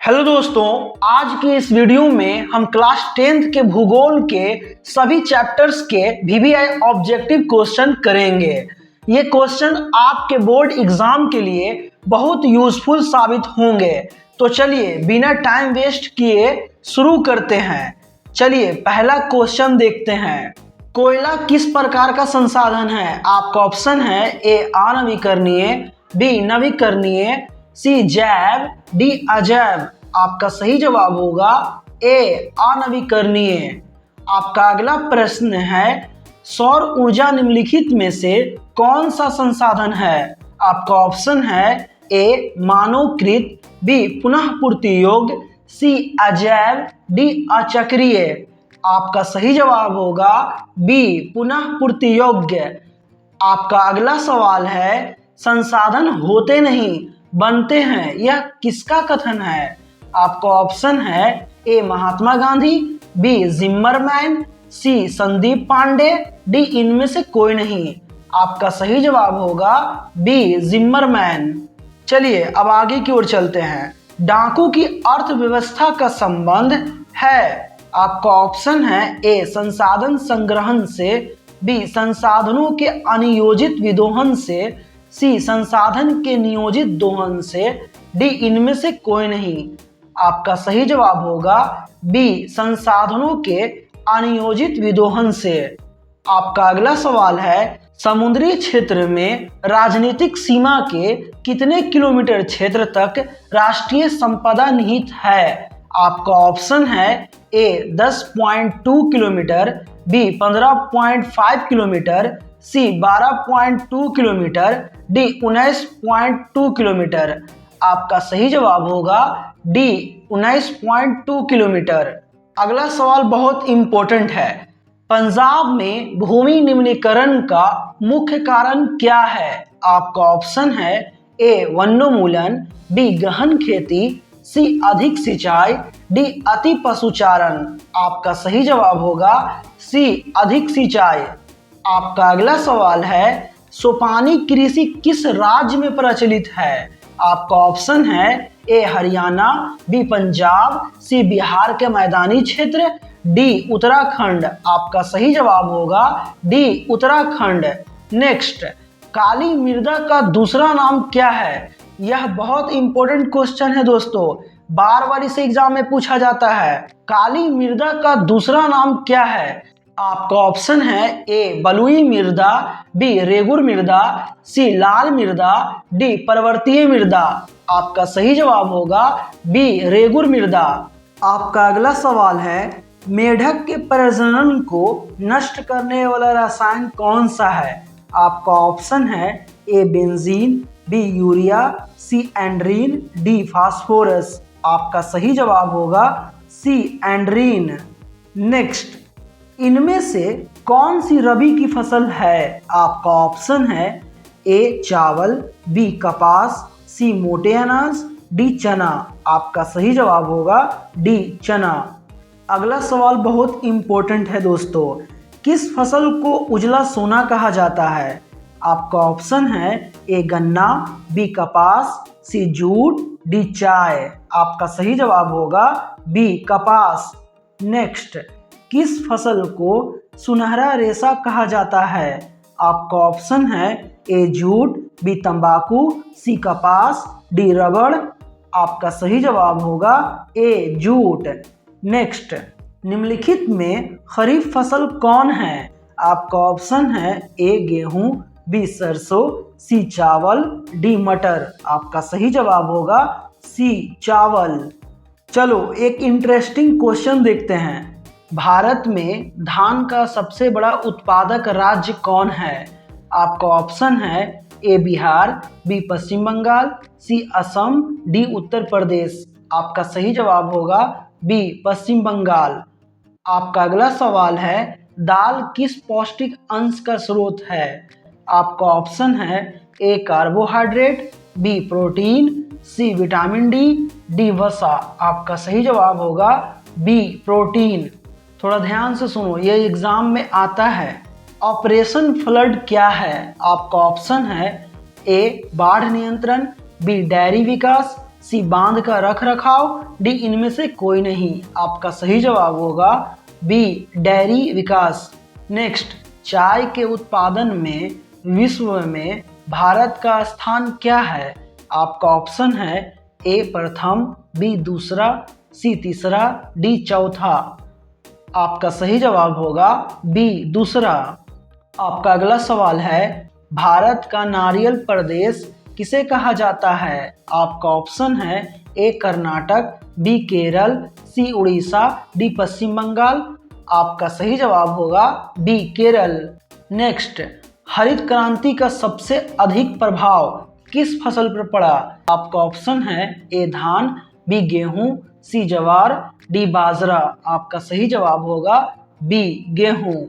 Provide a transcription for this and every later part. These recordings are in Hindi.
हेलो दोस्तों, आज की इस वीडियो में हम क्लास 10th के भूगोल के सभी चैप्टर्स के वीवीआई ऑब्जेक्टिव क्वेश्चन करेंगे। ये क्वेश्चन आपके बोर्ड एग्जाम के लिए बहुत यूजफुल साबित होंगे। तो चलिए बिना टाइम वेस्ट किए शुरू करते हैं। चलिए पहला क्वेश्चन देखते हैं। कोयला किस प्रकार का संसाधन है? आपका ऑप्शन है ए अनवीकरणीय, बी नवीकरणीय, सी जैव, डी अजैव। आपका सही जवाब होगा ए अनवीकरणीय। आपका अगला प्रश्न है, सौर ऊर्जा निम्नलिखित में से कौन सा संसाधन है? आपका ऑप्शन है ए मानवकृत, बी पुनः पूर्ति योग्य, सी अजैव, डी अचक्रीय। आपका सही जवाब होगा बी पुनः पूर्ति योग्य। आपका अगला सवाल है, संसाधन होते नहीं बनते हैं, यह किसका कथन है? आपका ऑप्शन है ए महात्मा गांधी, बी जिम्मरमैन, सी संदीप पांडे, डी इनमें से कोई नहीं। आपका सही जवाब होगा बी जिम्मरमैन। चलिए अब आगे की ओर चलते हैं। डाकू की अर्थव्यवस्था का संबंध है? आपका ऑप्शन है ए संसाधन संग्रहण से, बी संसाधनों के अनियोजित विदोहन से, सी संसाधन के नियोजित दोहन से, डी इनमें से कोई नहीं। आपका सही जवाब होगा बी संसाधनों के अनियोजित विदोहन से। आपका अगला सवाल है, समुद्री क्षेत्र में राजनीतिक सीमा के कितने किलोमीटर क्षेत्र तक राष्ट्रीय संपदा निहित है? आपका ऑप्शन है ए 10.2 किलोमीटर, बी 15.5 किलोमीटर, सी 12.2 किलोमीटर, डी 19.2 किलोमीटर। आपका सही जवाब होगा डी 19.2 किलोमीटर। अगला सवाल बहुत इंपॉर्टेंट है। पंजाब में भूमि निम्नीकरण का मुख्य कारण क्या है? आपका ऑप्शन है ए वनोन्मूलन, बी गहन खेती, सी अधिक सिंचाई, डी अति पशुचारण। आपका सही जवाब होगा सी अधिक सिंचाई। आपका अगला सवाल है, सोपानी कृषि किस राज्य में प्रचलित है? आपका ऑप्शन है ए हरियाणा, बी पंजाब, सी बिहार के मैदानी क्षेत्र, डी उत्तराखंड। आपका सही जवाब होगा डी उत्तराखंड। नेक्स्ट, काली मृदा का दूसरा नाम क्या है? यह बहुत इंपॉर्टेंट क्वेश्चन है दोस्तों, बार बार इसे एग्जाम में पूछा जाता है। काली मृदा का दूसरा नाम क्या है? आपका ऑप्शन है ए बलुई मृदा, बी रेगुर मृदा, सी लाल मृदा, डी पर्वतीय मृदा। आपका सही जवाब होगा बी रेगुर मृदा। आपका अगला सवाल है, मेढक के प्रजनन को नष्ट करने वाला रसायन कौन सा है? आपका ऑप्शन है ए बेंजीन, बी यूरिया, सी एंड्रीन, डी फास्फोरस। आपका सही जवाब होगा सी एंड्रीन। नेक्स्ट, इनमें से कौन सी रबी की फसल है? आपका ऑप्शन है ए चावल, बी कपास, सी मोटे अनाज, डी चना। आपका सही जवाब होगा डी चना। अगला सवाल बहुत इंपॉर्टेंट है दोस्तों, किस फसल को उजला सोना कहा जाता है? आपका ऑप्शन है ए गन्ना, बी कपास, सी जूट, डी चाय। आपका सही जवाब होगा बी कपास। नेक्स्ट, किस फसल को सुनहरा रेशा कहा जाता है? आपका ऑप्शन है ए जूट, बी तंबाकू, सी कपास, डी रबड़। आपका सही जवाब होगा ए जूट। नेक्स्ट, निम्नलिखित में खरीफ फसल कौन है? आपका ऑप्शन है ए गेहूं, बी सरसों, सी चावल, डी मटर। आपका सही जवाब होगा सी चावल। चलो एक इंटरेस्टिंग क्वेश्चन देखते हैं। भारत में धान का सबसे बड़ा उत्पादक राज्य कौन है? आपका ऑप्शन है ए बिहार, बी पश्चिम बंगाल, सी असम, डी उत्तर प्रदेश। आपका सही जवाब होगा बी पश्चिम बंगाल। आपका अगला सवाल है, दाल किस पौष्टिक अंश का स्रोत है? आपका ऑप्शन है A carbohydrate, B protein, C vitamin D, D वसा। आपका सही जवाब होगा बी प्रोटीन। थोड़ा ध्यान से सुनो, ये एग्जाम में आता है। ऑपरेशन फ्लड क्या है? आपका ऑप्शन है ए बाढ़ नियंत्रण, बी डेयरी विकास, सी बांध का रख रखाव, डी इनमें से कोई नहीं। आपका सही जवाब होगा बी डेयरी विकास। नेक्स्ट, चाय के उत्पादन में विश्व में भारत का स्थान क्या है? आपका ऑप्शन है ए प्रथम, बी दूसरा, सी तीसरा, डी चौथा। आपका सही जवाब होगा बी दूसरा। आपका अगला सवाल है, भारत का नारियल प्रदेश किसे कहा जाता है? आपका ऑप्शन है ए कर्नाटक, बी केरल, सी उड़ीसा, डी पश्चिम बंगाल। आपका सही जवाब होगा बी केरल। नेक्स्ट, हरित क्रांति का सबसे अधिक प्रभाव किस फसल पर पड़ा? आपका ऑप्शन है ए धान, बी गेहूं, सी ज्वार, डी बाजरा। आपका सही जवाब होगा बी गेहूं।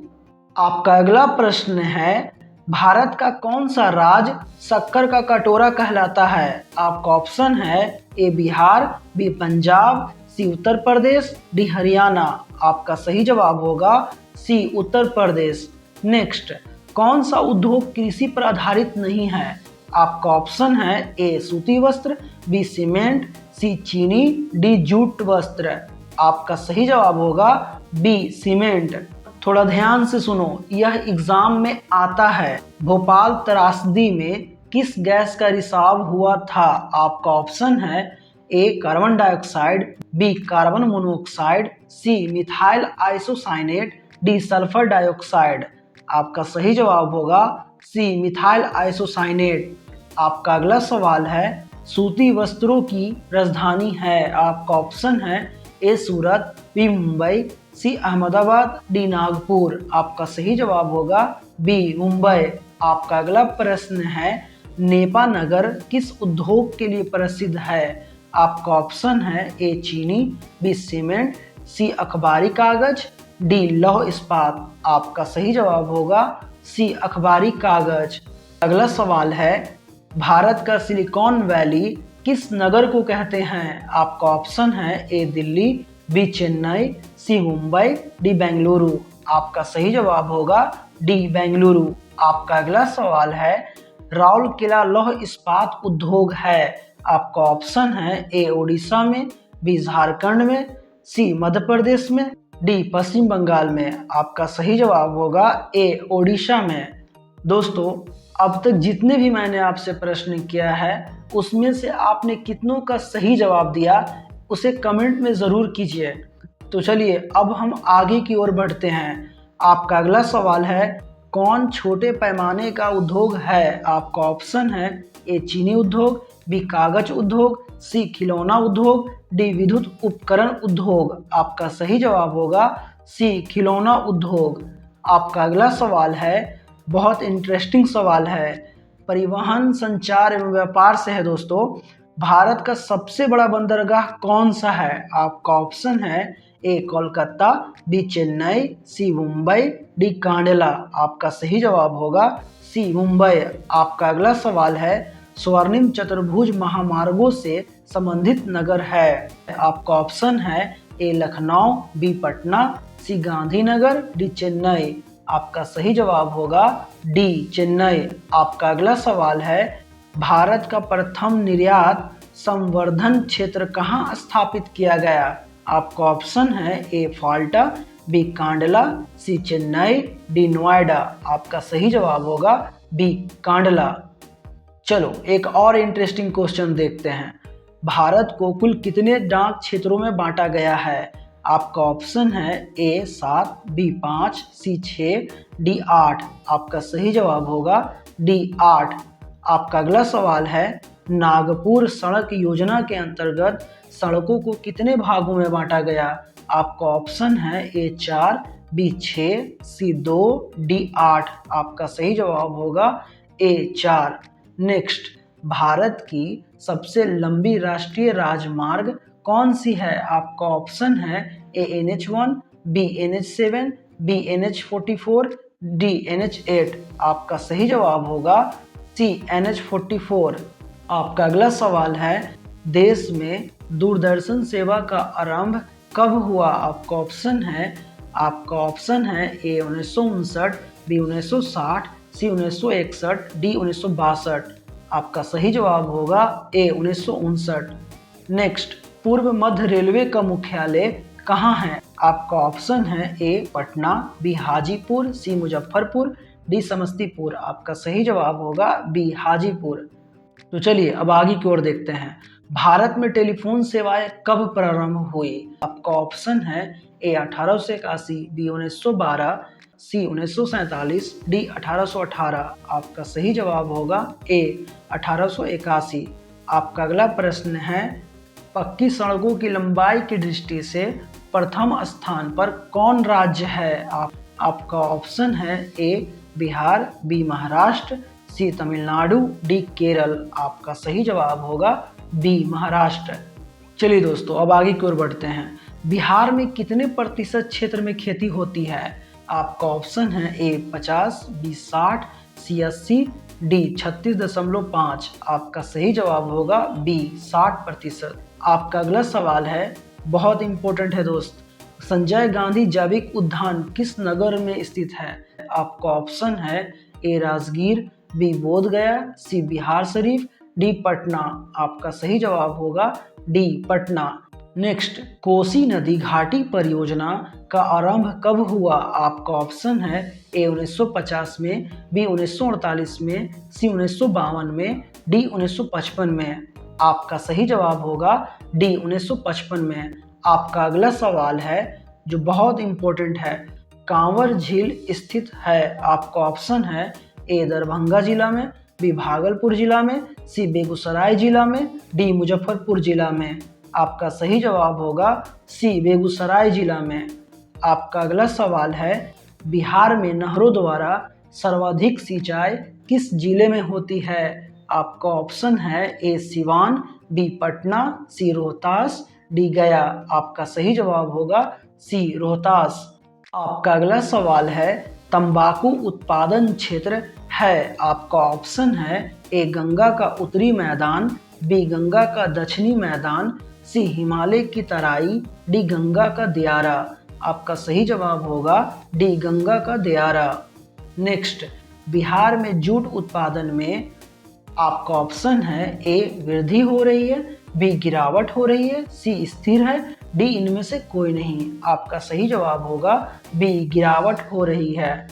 आपका अगला प्रश्न है, भारत का कौन सा राज्य शक्कर का कटोरा कहलाता है? आपका ऑप्शन है ए बिहार, बी पंजाब, सी उत्तर प्रदेश, डी हरियाणा। आपका सही जवाब होगा सी उत्तर प्रदेश। नेक्स्ट, कौन सा उद्योग कृषि पर आधारित नहीं है? आपका ऑप्शन है ए सूती वस्त्र, बी सीमेंट, सी चीनी, डी जूट वस्त्र। आपका सही जवाब होगा बी सीमेंट। थोड़ा ध्यान से सुनो, यह एग्जाम में आता है। भोपाल त्रासदी में किस गैस का रिसाव हुआ था? आपका ऑप्शन है A carbon dioxide, B carbon monoxide, C methyl isocyanate, D sulphur dioxide. आपका सही जवाब होगा सी मिथाइल आइसोसाइनेट। आपका अगला सवाल है, सूती वस्त्रों की राजधानी है? आपका ऑप्शन है ए सूरत, बी मुंबई, सी अहमदाबाद, डी नागपुर। आपका सही जवाब होगा बी मुंबई। आपका अगला प्रश्न है, नेपा नगर किस उद्योग के लिए प्रसिद्ध है? आपका ऑप्शन है ए चीनी, बी सीमेंट, सी अखबारी कागज, डी लौह इस्पात। आपका सही जवाब होगा सी अखबारी कागज। अगला सवाल है, भारत का सिलिकॉन वैली किस नगर को कहते हैं? आपका ऑप्शन है ए दिल्ली, बी चेन्नई, सी मुंबई, डी बेंगलुरु। आपका सही जवाब होगा डी बेंगलुरु। आपका अगला सवाल है, राउरकेला लौह इस्पात उद्योग है? आपका ऑप्शन है ए ओडिशा में, बी झारखंड में, सी मध्य प्रदेश में, डी पश्चिम बंगाल में। आपका सही जवाब होगा ए ओडिशा में। दोस्तों, अब तक जितने भी मैंने आपसे प्रश्न किया है उसमें से आपने कितनों का सही जवाब दिया उसे कमेंट में ज़रूर कीजिए। तो चलिए अब हम आगे की ओर बढ़ते हैं। आपका अगला सवाल है, कौन छोटे पैमाने का उद्योग है? आपका ऑप्शन है ए चीनी उद्योग, बी कागज उद्योग, सी खिलौना उद्योग, डी विद्युत उपकरण उद्योग। आपका सही जवाब होगा सी खिलौना उद्योग। आपका अगला सवाल है, बहुत इंटरेस्टिंग सवाल है, परिवहन संचार एवं व्यापार से है दोस्तों। भारत का सबसे बड़ा बंदरगाह कौन सा है? आपका ऑप्शन है ए कोलकाता, बी चेन्नई, सी मुंबई, डी कांडला। आपका सही जवाब होगा सी मुंबई। आपका अगला सवाल है, स्वर्णिम चतुर्भुज महामार्गों से संबंधित नगर है? आपका ऑप्शन है ए लखनऊ, बी पटना, सी गांधीनगर, डी चेन्नई। आपका सही जवाब होगा डी चेन्नई। आपका अगला सवाल है, भारत का प्रथम निर्यात संवर्धन क्षेत्र कहाँ स्थापित किया गया? आपका ऑप्शन है ए फाल्टा, बी कांडला, सी चेन्नई, डी नोएडा। आपका सही जवाब होगा बी कांडला। चलो एक और इंटरेस्टिंग क्वेश्चन देखते हैं। भारत को कुल कितने डाक क्षेत्रों में बांटा गया है? आपका ऑप्शन है ए 7, बी 5, सी 6, डी 8। आपका सही जवाब होगा डी 8। आपका अगला सवाल है, नागपुर सड़क योजना के अंतर्गत सड़कों को कितने भागों में बांटा गया? आपका ऑप्शन है ए 4, बी 6, सी 2, डी 8। आपका सही जवाब होगा ए 4। नेक्स्ट, भारत की सबसे लंबी राष्ट्रीय राजमार्ग कौन सी है? आपका ऑप्शन है ए NH1, B NH7, B NH44, D NH8। आपका सही जवाब होगा सी NH44। आपका अगला सवाल है, देश में दूरदर्शन सेवा का आरंभ कब हुआ? आपका ऑप्शन है ए 1959, बी 1960, सी 1961, डी 1962। आपका सही जवाब होगा ए 1959। नेक्स्ट, पूर्व मध्य रेलवे का मुख्यालय कहाँ है? आपका ऑप्शन है ए पटना, बी हाजीपुर, सी मुजफ्फरपुर, डी समस्तीपुर। आपका सही जवाब होगा बी हाजीपुर। तो चलिए अब आगे की ओर देखते हैं। भारत में टेलीफोन सेवाएं कब प्रारंभ हुई? आपका ऑप्शन है ए 1881, बी 1912, सी 1947, डी 1818। आपका सही जवाब होगा ए 1881। आपका अगला प्रश्न है, पक्की सड़कों की लंबाई की दृष्टि से प्रथम स्थान पर कौन राज्य है? आपका ऑप्शन है ए बिहार, बी महाराष्ट्र, सी तमिलनाडु, डी केरल। आपका सही जवाब होगा बी महाराष्ट्र। चलिए दोस्तों अब आगे की ओर बढ़ते हैं। बिहार में कितने प्रतिशत क्षेत्र में खेती होती है? आपका ऑप्शन है ए 50, बी 60, सी 80, डी 36.5। आपका सही जवाब होगा बी 60%। आपका अगला सवाल है, बहुत इंपॉर्टेंट है दोस्त। संजय गांधी जैविक उद्यान किस नगर में स्थित है? आपका ऑप्शन है ए राजगीर, बी बोधगया, सी बिहार शरीफ, डी पटना। आपका सही जवाब होगा डी पटना। नेक्स्ट, कोसी नदी घाटी परियोजना का आरंभ कब हुआ? आपका ऑप्शन है ए 1950 में, बी 1948 में, सी 1952 में, डी 1955 में। आपका सही जवाब होगा डी 1955 में। आपका अगला सवाल है जो बहुत इंपॉर्टेंट है, कांवर झील स्थित है? आपका ऑप्शन है ए दरभंगा जिला में, बी भागलपुर जिला में, सी बेगूसराय जिला में, डी मुजफ्फरपुर जिला में। आपका सही जवाब होगा सी बेगूसराय जिला में। आपका अगला सवाल है, बिहार में नहरों द्वारा सर्वाधिक सिंचाई किस जिले में होती है? आपका ऑप्शन है ए सिवान, बी पटना, सी रोहतास, डी गया। आपका सही जवाब होगा सी रोहतास। आपका अगला सवाल है, तंबाकू उत्पादन क्षेत्र है? आपका ऑप्शन है ए गंगा का उत्तरी मैदान, बी गंगा का दक्षिणी मैदान, सी हिमालय की तराई, डी गंगा का दियारा। आपका सही जवाब होगा डी गंगा का दियारा। नेक्स्ट, बिहार में जूट उत्पादन में आपका ऑप्शन है ए वृद्धि हो रही है, बी गिरावट हो रही है, सी स्थिर है, डी इनमें से कोई नहीं। आपका सही जवाब होगा बी गिरावट हो रही है।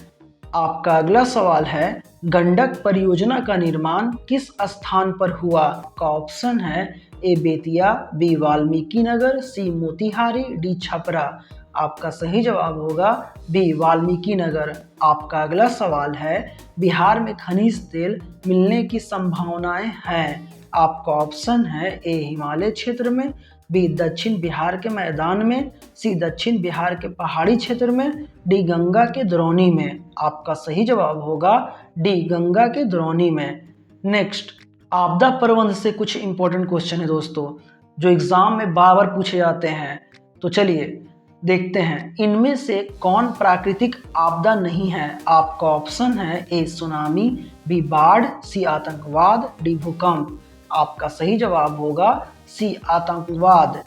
आपका अगला सवाल है, गंडक परियोजना का निर्माण किस स्थान पर हुआ? का ऑप्शन है ए बेतिया, बी वाल्मीकि नगर, सी मोतिहारी, डी छपरा। आपका सही जवाब होगा बी वाल्मीकि नगर। आपका अगला सवाल है, बिहार में खनिज तेल मिलने की संभावनाएं हैं? आपका ऑप्शन है ए हिमालय क्षेत्र में, बी दक्षिण बिहार के मैदान में, सी दक्षिण बिहार के पहाड़ी क्षेत्र में, डी गंगा के द्रोणी में। आपका सही जवाब होगा डी गंगा के द्रोणी में। नेक्स्ट, आपदा प्रबंध से कुछ इंपॉर्टेंट क्वेश्चन है दोस्तों जो एग्जाम में बार बार पूछे जाते हैं। तो चलिए देखते हैं, इनमें से कौन प्राकृतिक आपदा नहीं है? आपका ऑप्शन है ए सुनामी, बी बाढ़, सी आतंकवाद, डी भूकंप। आपका सही जवाब होगा सी आतंकवाद।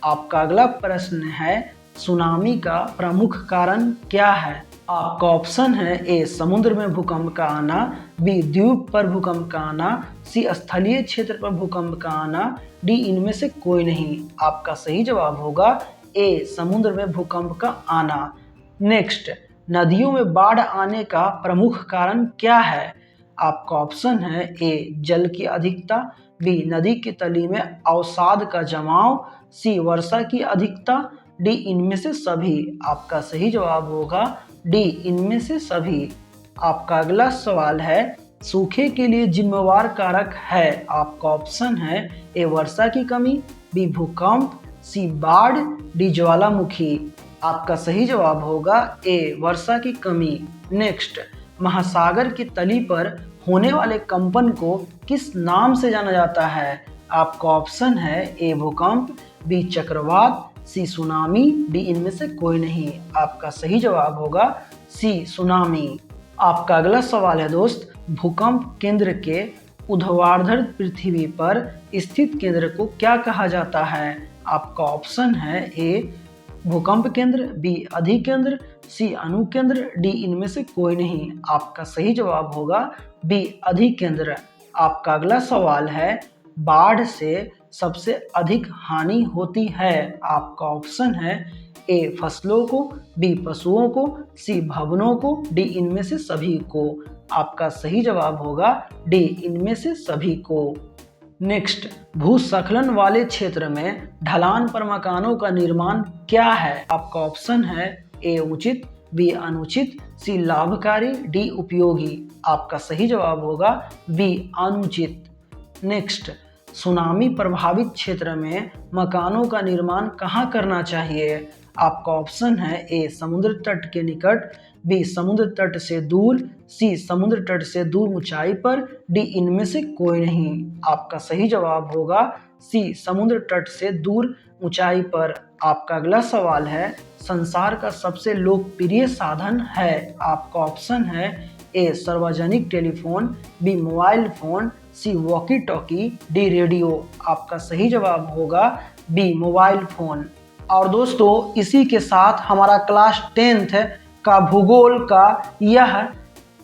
आपका अगला प्रश्न है, सुनामी का प्रमुख कारण क्या है? आपका ऑप्शन है ए समुद्र में भूकंप का आना, बी द्वीप पर भूकंप का आना, सी स्थलीय क्षेत्र पर भूकंप का आना, डी इनमें से कोई नहीं। आपका सही जवाब होगा ए समुद्र में भूकंप का आना। नेक्स्ट, नदियों में बाढ़ आने का प्रमुख कारण क्या है? आपका ऑप्शन है ए जल की अधिकता, बी नदी की तली में अवसाद का जमाव, सी वर्षा की अधिकता, डी इनमें से सभी। आपका सही जवाब होगा डी इनमें से सभी। आपका अगला सवाल है, सूखे के लिए जिम्मेवार कारक है? आपका ऑप्शन है ए वर्षा की कमी, बी भूकंप, सी बाढ़, डी ज्वालामुखी। आपका सही जवाब होगा ए वर्षा की कमी। नेक्स्ट, महासागर की तली पर होने वाले कंपन को किस नाम से जाना जाता है? आपका ऑप्शन है ए भूकंप, बी चक्रवात, सी सुनामी, डी इनमें से कोई नहीं। आपका सही जवाब होगा सी सुनामी। आपका अगला सवाल है दोस्त, भूकंप केंद्र के ऊर्ध्वाधर पृथ्वी पर स्थित केंद्र को क्या कहा जाता है? आपका ऑप्शन है ए भूकंप केंद्र, बी अधिकेंद्र, सी अनुकेंद्र, डी इनमें से कोई नहीं। आपका सही जवाब होगा बी अधिकेंद्र। आपका अगला सवाल है, बाढ़ से सबसे अधिक हानि होती है? आपका ऑप्शन है ए फसलों को, बी पशुओं को, सी भवनों को, डी इनमें से सभी को। आपका सही जवाब होगा डी इनमें से सभी को। नेक्स्ट, भूस्खलन वाले क्षेत्र में ढलान पर मकानों का निर्माण क्या है? आपका ऑप्शन है ए उचित, बी अनुचित, सी लाभकारी, डी उपयोगी। आपका सही जवाब होगा बी अनुचित। नेक्स्ट, सुनामी प्रभावित क्षेत्र में मकानों का निर्माण कहाँ करना चाहिए? आपका ऑप्शन है ए समुद्र तट के निकट, बी समुद्र तट से दूर, सी समुद्र तट से दूर ऊंचाई पर, डी इनमें से कोई नहीं। आपका सही जवाब होगा सी समुद्र तट से दूर ऊंचाई पर। आपका अगला सवाल है, संसार का सबसे लोकप्रिय साधन है? आपका ऑप्शन है ए सार्वजनिक टेलीफोन, बी मोबाइल फोन, सी वॉकी टॉकी, डी रेडियो। आपका सही जवाब होगा बी मोबाइल फोन। और दोस्तों, इसी के साथ हमारा क्लास 10th का भूगोल का यह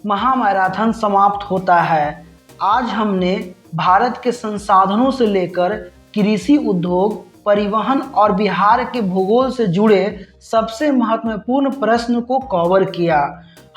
महामैराथन समाप्त होता है। आज हमने भारत के संसाधनों से लेकर कृषि उद्योग, परिवहन और बिहार के भूगोल से जुड़े सबसे महत्वपूर्ण प्रश्न को कवर किया।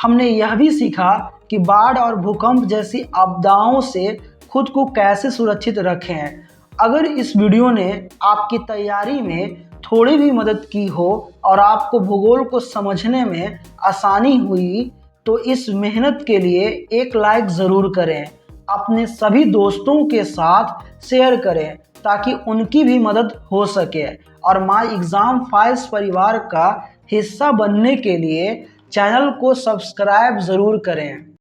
हमने यह भी सीखा कि बाढ़ और भूकंप जैसी आपदाओं से खुद को कैसे सुरक्षित रखें। अगर इस वीडियो ने आपकी तैयारी में थोड़ी भी मदद की हो और आपको भूगोल को समझने में आसानी हुई तो इस मेहनत के लिए एक लाइक ज़रूर करें। अपने सभी दोस्तों के साथ शेयर करें ताकि उनकी भी मदद हो सके। और माय एग्ज़ाम फाइल्स परिवार का हिस्सा बनने के लिए चैनल को सब्सक्राइब ज़रूर करें।